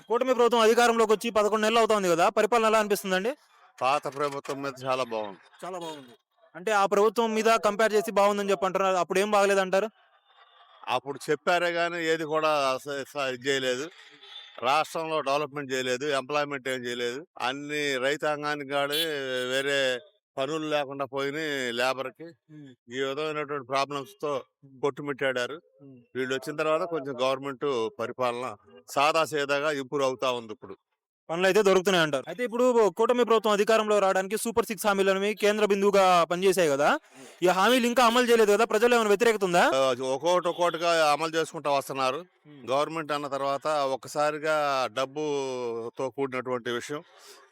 కూటమి ప్రభుత్వం అధికారంలోకి వచ్చి 11 నెలలు అవుతోంది కదా! పరిపాలన ఎలా అనిపిస్తుందండి? పాత ప్రభుత్వం మీద చాలా బాగుంది. చాలా బాగుంది. అంటే ఆ ప్రభుత్వం మీద కంపేర్ చేసి బాగుందని చెప్పి అంటున్నారు. అప్పుడేం బాగలేదంటారు? అప్పుడు చెప్పారే గాని ఏది కూడా ఇది చేయలేదు. రాష్ట్రంలో డెవలప్‌మెంట్ చేయలేదు. ఎంప్లాయ్‌మెంట్ ఏం చేయలేదు. అన్ని రైతాంగానికి గాని వేరే పనులు లేకుండా పోయినాయి లేబర్‌కి. హ్మ్. ఈ విధమైనటువంటి ప్రాబ్లమ్స్‌తో కొట్టుమిట్టాడారు. హ్మ్. వీళ్ళొచ్చిన తర్వాత కొంచెం గవర్నమెంటు పరిపాలన సాదాసీదాగా ఇంప్రూవ్ అవుతా ఉందిప్పుడు. పనులైతే దొరుకుతున్నాయంటారు. అయితే ఇప్పుడు కూటమి ప్రభుత్వం అధికారంలో రావడానికి సూపర్ 6 హామీలనేవి కేంద్ర బిందువుగా పనిచేశాయి గదా! ఈ హామీలు ఇంకా అమలు చేయలేదు గదా! ప్రజల్లో ఏమైనా వ్యతిరేకత ఉందా? ఒక్కోటిగా అమలు చేసుకుంటా వస్తున్నారు. హ్మ్. గవర్నమెంట్ అన్న తర్వాత ఒక్కసారిగా డబ్బుతో కూడినటువంటి విషయం.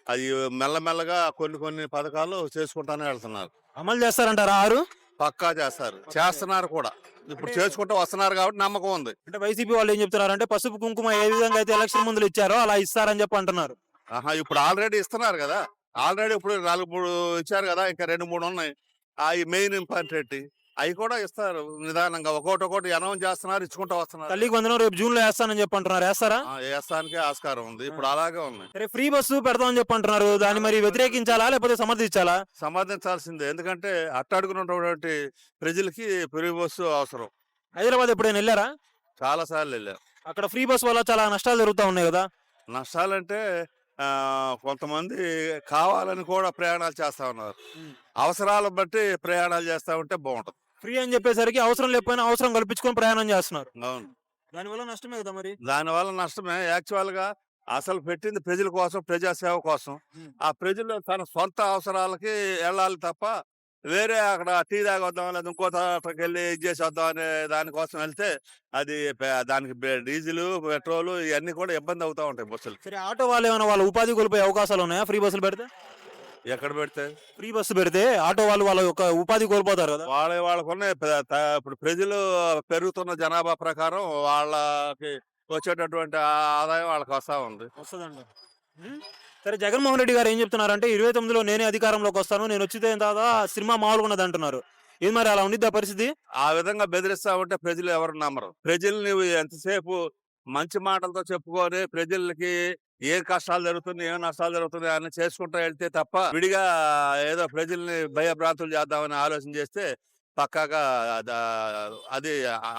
అది మెల్లమెల్లగా కొన్ని కొన్ని పథకాలు చేసుకుంటానే వెళ్తున్నారు. అమలు చేస్తారంటారా 6? పక్కా చేస్తారు. చేస్తున్నారు కూడా. ఇప్పుడు అంటే చేసుకుంటూ వస్తున్నారు కాబట్టి నమ్మకం ఉంది. అంటే వైసీపీ వాళ్ళు ఏం చెప్తున్నారంటే పసుపు, కుంకుమ ఏ విధంగా అయితే ఎలక్షన్ ముందుల ఇచ్చారో అలా ఇస్తారని చెప్పి అంటున్నారు. ఆహా! ఇప్పుడు ఆల్రెడీ ఇస్తున్నారు గదా! ఆల్రెడీ ఇప్పుడు 4, 3 ఇచ్చారు గదా! ఇంకా 2, 3 ఉన్నాయి. అయి మెయిన్ ఇంపార్టెంట్. అయి కూడా ఇస్తారు నిదానంగా. ఒక్కోటి అనౌన్స్ చేస్తున్నారు. ఇచ్చుకుంటూ వస్తున్నారు. తల్లికి వందనం రేపు జూన్‌లో ఏస్తానని చెప్పి అంటున్నారు. ఏస్తారా? ఏస్తానికే ఆస్కారం ఉంది. ఆ! ఇప్పుడు అలాగే ఉంది. సరే ఫ్రీ బస్సు పెడతామని చెప్పి అంటున్నారు. దాన్ని మరి వ్యతిరేకించాలా? లేకపోతే సమర్థించాలా? సమర్థించాల్సిందే. ఎందుకంటే అట్టడుగునున్నటువంటి ప్రజలకి ఫ్రీ బస్సు అవసరం. హైదరాబాద్ ఎప్పుడైనా ఎళ్లారా? చాలా సార్లెళ్ళాం. అక్కడ ఫ్రీ బస్ వల్ల చాలా నష్టాలు జరుగుతా ఉన్నాయి గదా! నష్టాలంటే కొంతమంది కావాలని కూడా ప్రయాణాలు చేస్తా ఉన్నారు. హ్మ్. అవసరాలను బట్టి ప్రయాణాలు చేస్తా ఉంటే బావుంటది. ఫ్రీ అని చెప్పేసరికి అవసరం లేకపోయినా అవసరం కల్పించుకొని ప్రయాణం చేస్తున్నారు. అవును. దానివల్ల నష్టమే కదా మరి. దానివల్ల నష్టమే. యాక్చువల్‌గా అసలు పెట్టింది ప్రజల కోసం, ప్రజాసేవ కోసం. హ్మ్. ఆ ప్రజలు తన సొంత అవసరాలకి ఎళ్ళాలి తప్ప, వేరే అక్కడ టీ తాగొద్దాం లేదా ఇంకో చోటకెళ్ళి ఇది చేసొద్దాం అనే దానికోసం వెళ్తే అది దానికి డీజిలు, పెట్రోలు ఇయన్నీ కూడా ఇబ్బంది అవుతా ఉంటాయి బస్సులకి. సరే ఆటో వాళ్ళేమైనా వాళ్ళ ఉపాధి కోల్పోయే అవకాశాలు ఉన్నాయా ఫ్రీ బస్సులు పెడితే? ఎక్కడ పెడితే ఫ్రీ బస్సు పెడితే ఆటో వాళ్ళు వాళ్ళ యొక్క ఉపాధి కోల్పోతారు కదా! వాళ్ళకున్నాయి. ఇప్పుడు ప్రజలు పెరుగుతున్న జనాభా ప్రకారం వాళ్ళకి వచ్చేటటువంటి ఆదాయం వాళ్ళకి వస్తా ఉంది. వస్తదంట. హ్మ్. సరే జగన్మోహన్ రెడ్డి గారు ఏం చెప్తున్నారంటే 29లో నేనే అధికారంలోకి వస్తాను. నేను వచ్చిన తర్వాత సినిమా మామూలుగా ఉండదంటున్నారు. ఏది మరి అలా ఉండిద్దా పరిస్థితి? ఆ విధంగా బెదిరిస్తా ఉంటే ప్రజలు ఎవరు నమ్మరు. ప్రజలు నువ్వు ఎంతసేపు మంచి మాటలతో చెప్పుకొని ప్రజలకి ఏ కష్టాలు జరుగుతున్నాయి, ఏ నష్టాలు జరుగుతున్నాయి అని చేసుకుంటూ వెళ్తే తప్ప విడిగా ఏదో ప్రజల్ని భయభ్రాంతులు చేద్దామని ఆలోచన చేస్తే పక్కాగా అద అది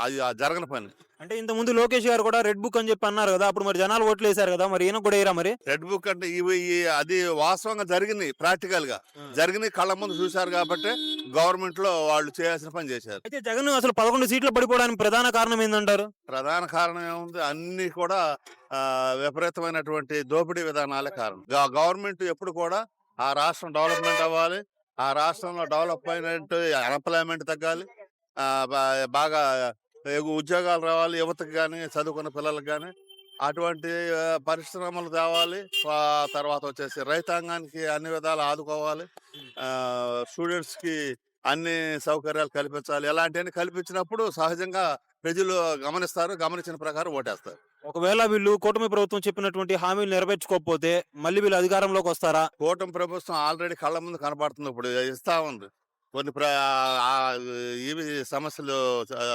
అది జరగని పని. అంటే ఇంతకుముందు లోకేష్ గారు కూడా రెడ్ బుక్ అని చెప్పి అన్నారు కదా! అప్పుడు మరి జనాలు ఓట్లేసారు కదా! మరి ఈయనకు కూడా ఎయరా మరి? రెడ్ బుక్ అంటే అది వాస్తవంగా జరిగినాయి ప్రాక్టికల్‌గా. ఆ! జరిగినాయి కళ్ళ ముందు చూశారు కాబట్టే గవర్నమెంట్‌లో వాళ్ళు చేయాల్సిన పని చేశారు. అయితే జగన్ అసలు 11 సీట్లు పడిపోవడానికి ప్రధాన కారణం ఏందంటారు? ప్రధాన కారణం ఏముంది? అన్నీ కూడా విపరీతమైనటువంటి దోపిడీ విధానాలే కారణం. గవర్నమెంట్ ఎప్పుడు కూడా ఆ రాష్ట్రం డెవలప్‌మెంట్ అవ్వాలి. ఆ రాష్ట్రంలో డెవలప్‌మెంట్ అన్‌ఎంప్లాయ్‌మెంట్ తగ్గాలి. ఆహ్, బా బాగా ఉద్యోగాలు రావాలి యువతకి గాని, చదువుకున్న పిల్లలకి గాని. అటువంటి పరిశ్రమలు తేవాలి. తర్వాత వచ్చేసి రైతాంగానికి అన్ని విధాలా ఆదుకోవాలి. స్టూడెంట్స్‌కి అన్ని సౌకర్యాలు కల్పించాలి. ఇలాంటివన్నీ కల్పించినప్పుడు సహజంగా ప్రజలు గమనిస్తారు. గమనించిన ప్రకారం ఓటేస్తారు. ఒకవేళ వీళ్ళు కూటమి ప్రభుత్వం చెప్పినటువంటి హామీలు నెరవేర్చుకోకపోతే మళ్ళీ వీళ్ళు అధికారంలోకి వస్తారా? కూటమి ప్రభుత్వం ఆల్రెడీ కళ్ళ ముందు కనపడుతుంది. ఇప్పుడు ఇస్తా ఉంది. కొన్ని ఇవి సమస్యలు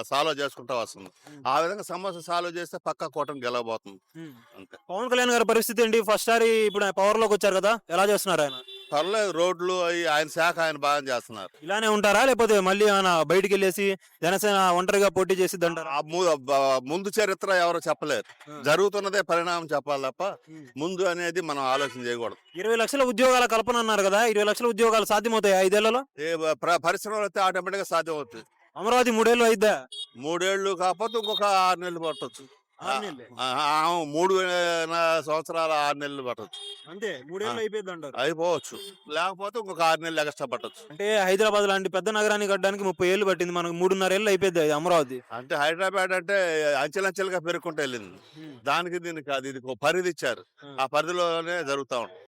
సాల్వ్ చేసుకుంటా వస్తుంది. హ్మ్. ఆ విధంగా సమస్య సాల్వ్ చేస్తే పక్కా కూటమి గెలవబోతుంది. హ్మ్. అంతే. పవన్ కళ్యాణ్ గారి పరిస్థితి ఏంటి? ఫస్ట్ సారి ఇప్పుడు ఆయన పవర్‌లోకి వచ్చారు కదా! ఎలా చేస్తున్నారు ఆయన? పర్లేదు రోడ్లు ఆయన శాఖ ఆయన బాగా చేస్తున్నారు. ఇలానే ఉంటారా? లేకపోతే మళ్ళీ ఏమైనా బయటికెళ్ళేసి జనసేన ఒంటరిగా పోటీ చేసిద్దంటారా? ఆ ము ముందు చరిత్ర ఎవరు చెప్పలేరు. ఆ! జరుగుతున్నదే పరిణామం చెప్పాలి తప్ప హ్మ్. ముందు అనేది మనం ఆలోచన చేయకూడదు. 20,00,000 ఉద్యోగాల కల్పన అన్నారు కదా! 20,00,000 ఉద్యోగాలు సాధ్యమవుతాయా 5 ఏళ్లలో? ఏ పరిశ్రమలు వస్తే ఆటోమేటిక్‌గా సాధ్యం అవుతుంది. అమరావతి 3 ఏళ్ళు అయిద్దా? 3 ఏళ్ళు కాకపోతే ఇంకొక 6 నెలలు పట్టొచ్చు. 6 నెలలే. 3 సంవత్సరాల 6 నెలలు పట్టొచ్చు. అంతే 3 ఆ! ఏళ్ళు అయిపోయిద్దంటారు. అయిపోవచ్చు. లేకపోతే ఇంకొక 6 నెలలు ఎక్స్‌ట్రా పట్టొచ్చు. అంటే హైదరాబాద్ లాంటి పెద్ద నగరాన్ని కట్టడానికి 30 ఏళ్ళు పట్టింది. మనకు 3.5 ఏళ్ళు అయిపోద్ది అమరావతి. అంటే హైదరాబాద్ అంటే అంచెలంచెలుగా పెరుక్కుంటూ వెళ్ళింది. హ్మ్. దానికి దీనికి కాదు. ఇది ఒక పరిధి ఇచ్చారు. ఆ! ఆ పరిధిలోనే జరుగుతా ఉంటుంది.